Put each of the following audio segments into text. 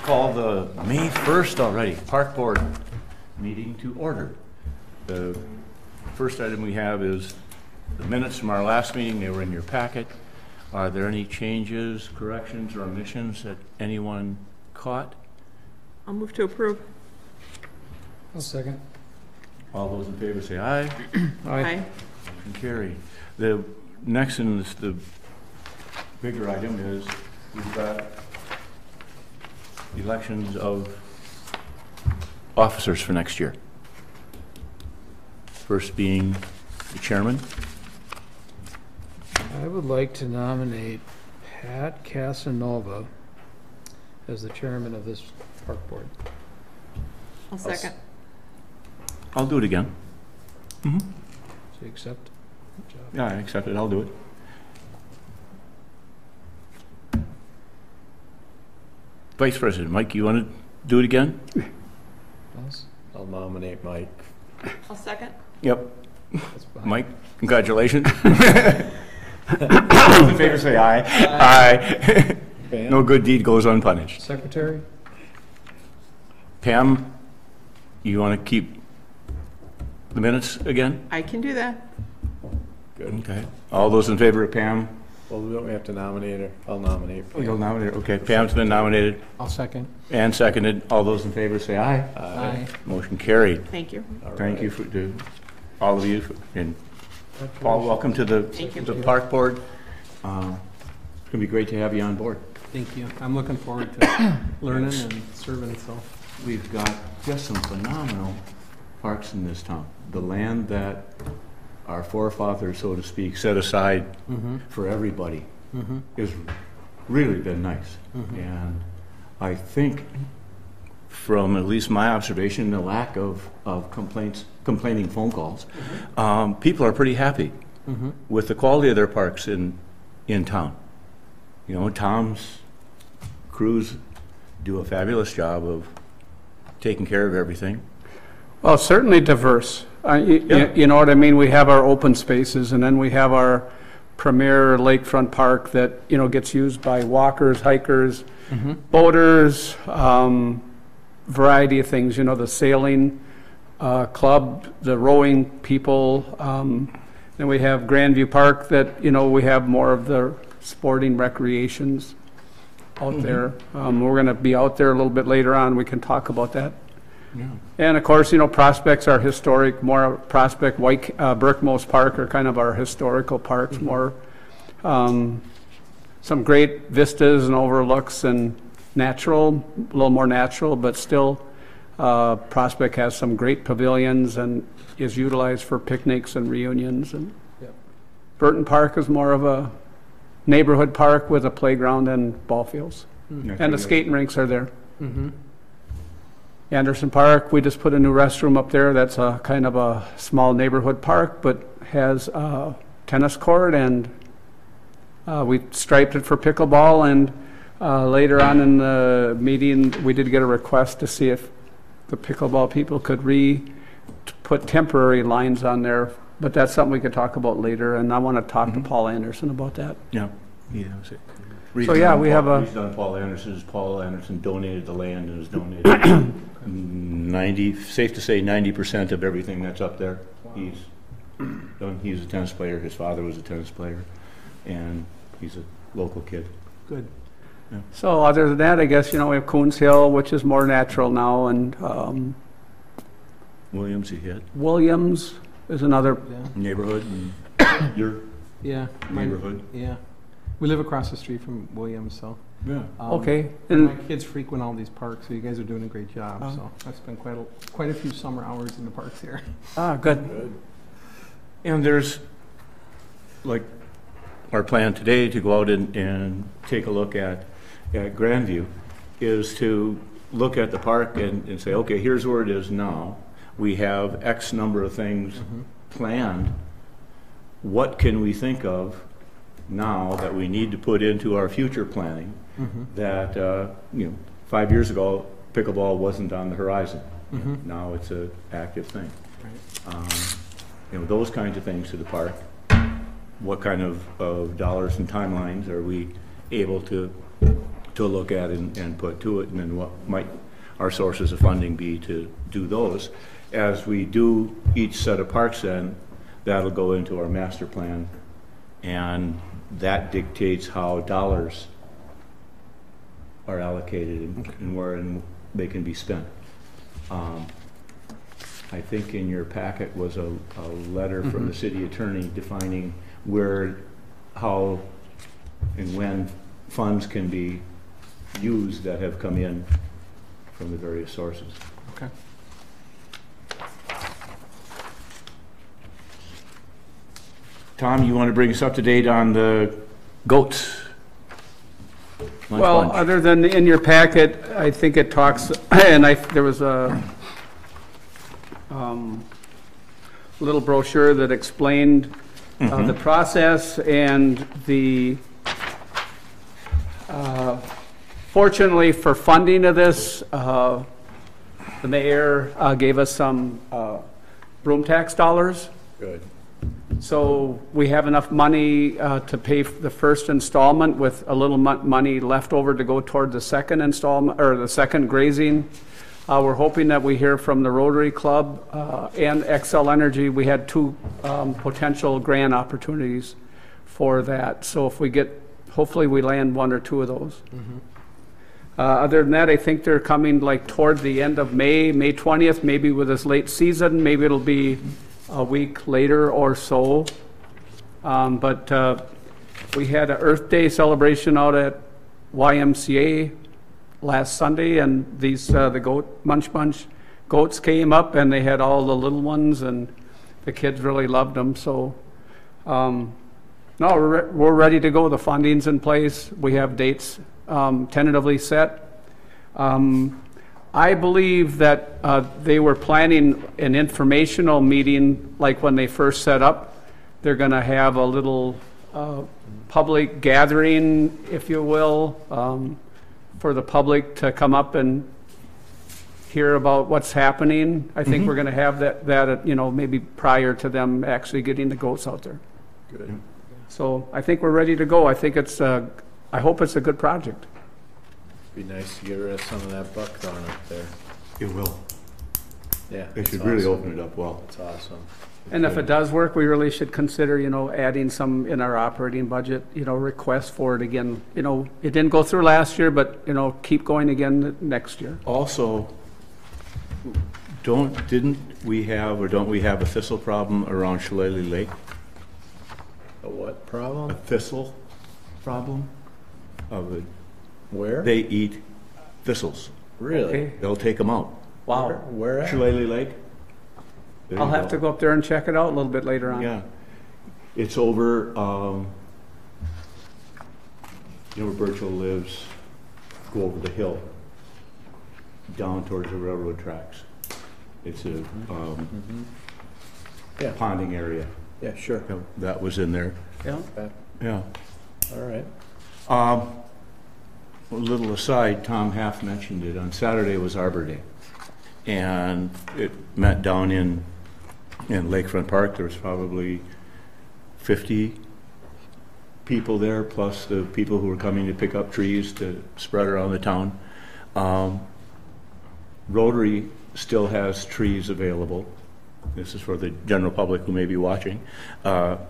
call the May 1st already Park Board meeting to order. The first item we have is the minutes from our last meeting. They were in your packet. Are there any changes, corrections, or omissions that anyone caught? I'll move to approve. I'll second. All those in favor say aye. Aye. Motion carried. The next in this, the bigger item is we've got elections of officers for next year. First being the chairman. I would like to nominate Pat Casanova as the chairman of this park board. I'll second. I'll do it again. Mm-hmm. Do you accept? Good job. Yeah, I accept it. I'll do it. Vice President, Mike, you want to do it again? Yes. I'll nominate Mike. I'll second. Yep. That's fine. Mike, congratulations. All in favor say aye. Aye. Pam? No good deed goes unpunished. Secretary? Pam, you want to keep the minutes again? I can do that. Good. Okay. All those in favor of Pam? Well, we don't have to nominate her. I'll nominate Pam. You'll nominate her. Okay, Pam's been nominated I'll second. and seconded. All those in favor say aye. Aye. Motion carried. Thank you. All Thank you right. to all of you. And Paul, welcome to Thank you. the park board. It's going to be great to have you on board. Thank you. I'm looking forward to learning and serving, so. We've got just some phenomenal parks in this town. The land that our forefathers, so to speak, set aside for everybody has really been nice. And I think, from at least my observation, the lack of complaining phone calls, people are pretty happy with the quality of their parks in town. You know, Tom's crews do a fabulous job of taking care of everything. Well, certainly diverse. Yeah. You know what I mean? We have our open spaces, and then we have our premier lakefront park that, you know, gets used by walkers, hikers, boaters, variety of things, you know, the sailing club, the rowing people. Then we have Grandview Park that, you know, we have more of the sporting recreations out there. We're going to be out there a little bit later on. We can talk about that. Yeah. And of course, you know, Prospects are historic, more Prospect, Berkmos Park are kind of our historical parks, more, some great vistas and overlooks and natural, a little more natural, but still, Prospect has some great pavilions and is utilized for picnics and reunions. And Yep. Burton Park is more of a neighborhood park with a playground and ball fields. And the skating rinks are there. Anderson Park, we just put a new restroom up there. That's a kind of a small neighborhood park, but has a tennis court, and we striped it for pickleball. And later on in the meeting, we did get a request to see if the pickleball people could put temporary lines on there, but that's something we could talk about later. And I want to talk to Paul Anderson about that. Yeah. Yeah. That's it. So, yeah, we have a- Reason on Paul Anderson donated the land and has donated 90, safe to say 90% of everything that's up there. He's a tennis player. His father was a tennis player, and he's a local kid. Good. Yeah. So other than that, I guess, you know, we have Coons Hill, which is more natural now, and Williams, he hit Williams is another. Yeah. neighborhood and your Yeah. neighborhood. Yeah. We live across the street from Williams, so. Yeah. Okay. And my And kids frequent all these parks, so you guys are doing a great job, Oh. so. I've spent quite a few summer hours in the parks here. good. And there's, like, our plan today to go out and take a look at Grandview is to look at the park and say, okay, here's where it is now. We have X number of things planned. What can we think of now that we need to put into our future planning that, 5 years ago, pickleball wasn't on the horizon. Now it's an active thing. Right. Those kinds of things to the park. What kind of dollars and timelines are we able to to look at and put to it, and then what might our sources of funding be to do those. As we do each set of parks then, that'll go into our master plan, and that dictates how dollars are allocated and where they can be spent. I think in your packet was a letter from the city attorney defining where, how, and when funds can be used that have come in from the various sources. Okay. Tom, you want to bring us up to date on the goats? Lunch Well, bunch. other than in your packet, I think it talks, and there was a little brochure that explained the process and fortunately for funding of this, the mayor gave us some room tax dollars. Good. So we have enough money to pay the first installment with a little money left over to go toward the second installment, or the second grazing. We're hoping that we hear from the Rotary Club and Xcel Energy. We had two potential grant opportunities for that. So if we get, hopefully we land one or two of those. Other than that, I think they're coming like toward the end of May 20th, maybe with this late season. Maybe it'll be a week later or so. But we had an Earth Day celebration out at YMCA last Sunday, and these the Munch Bunch goats came up, and they had all the little ones, and the kids really loved them. So no, we're ready to go. The funding's in place. We have dates tentatively set. I believe that they were planning an informational meeting, like when they first set up. They're going to have a little public gathering, if you will, for the public to come up and hear about what's happening. I think we're going to have that, you know, maybe prior to them actually getting the goats out there. Good. So I think we're ready to go. I think it's, I hope it's a good project. Be nice to get rid of some of that buckthorn up there. It will. Yeah. It that's should really awesome. open it up well. That's awesome. And if it does work, we really should consider, you know, adding some in our operating budget, you know, request for it again. You know, it didn't go through last year, but, you know, keep going again next year. Also, don't we have a thistle problem around Shillelagh Lake? A what A problem? thistle problem? Where? They eat thistles. Really? Okay. They'll take them out. Where at? Shillelagh Lake? There I'll you have to go up there and check it out a little bit later on. Yeah. It's over, you know where Birchall lives? Go over the hill, down towards the railroad tracks. It's a Yeah. ponding area. Yeah, sure. That was in there. Yeah. Okay. Yeah. All right. A little aside, Tom half mentioned it. On Saturday was Arbor Day, and it met down in Lakefront Park. There was probably 50 people there, plus the people who were coming to pick up trees to spread around the town. Rotary still has trees available. This is for the general public who may be watching. Out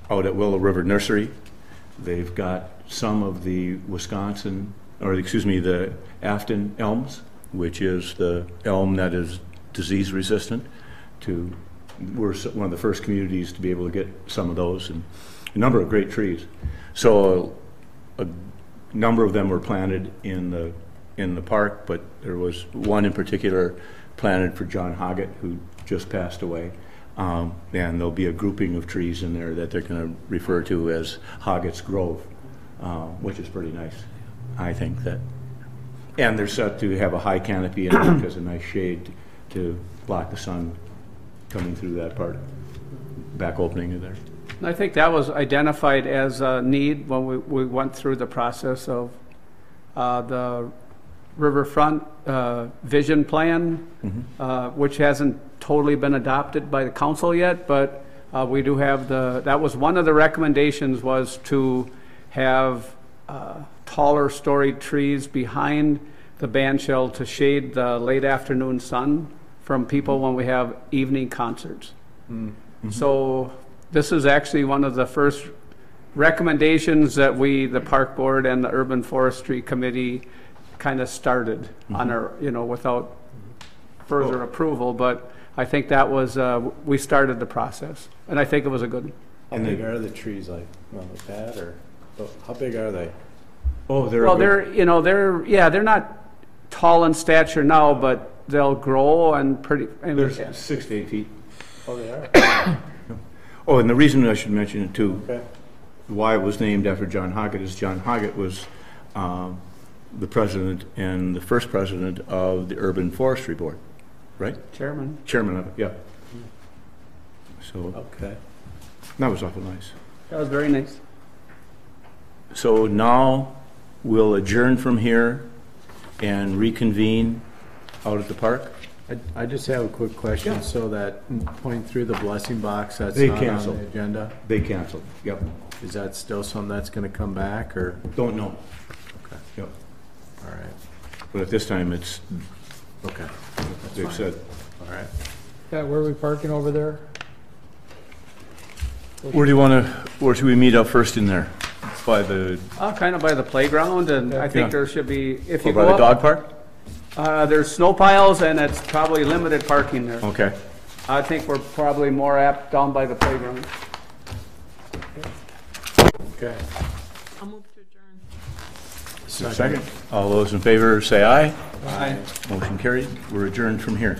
at Willow River Nursery, they've got some of the the Afton elms, which is the elm that is disease resistant. We're one of the first communities to be able to get some of those, and a number of great trees. So a number of them were planted in the park, but there was one in particular planted for John Hoggett, who just passed away. And there'll be a grouping of trees in there that they're going to refer to as Hoggett's Grove, which is pretty nice, I think. And they're set to have a high canopy in it because a nice shade to block the sun coming through that part, back opening of there. I think that was identified as a need when we went through the process of the riverfront vision plan, which hasn't totally been adopted by the council yet, but we do have that was one of the recommendations, was to have taller storied trees behind the band shell to shade the late afternoon sun from people when we have evening concerts. So this is actually one of the first recommendations that we, the park board and the urban forestry committee, kind of started on our, without further approval, but I think that was, we started the process, and I think it was a good one. How big are the trees, like that, or how big are they? Oh, they're. Well, they're not tall in stature now, but they'll grow and pretty. They're 6 to 8 feet. Oh, they are? Oh, and the reason I should mention it too, Okay. why it was named after John Hoggett is John Hoggett was the president and the first president of the Urban Forestry Board, right? Chairman. Chairman of it, yeah. So Okay. that was awful nice. That was very nice. So now we'll adjourn from here and reconvene out at the park. I just have a quick question. Yeah. So that point through the blessing box, that's They not canceled. on the agenda? They canceled, yep. Is that still something that's going to come back, or? Don't know, Okay, yep. all right, But at this time, it's, okay, they've said, all right. Yeah, where are we parking over there? where do you want to, where should we meet up first in there? By the, Kind of by the playground, and I think Yeah. there should be, if you or by go the up, dog park? there's snow piles, and it's probably limited parking there. Okay. I think we're probably more apt down by the playground. Okay. I'll move to adjourn. Second. All those in favor say aye. Aye. Motion carried. We're adjourned from here.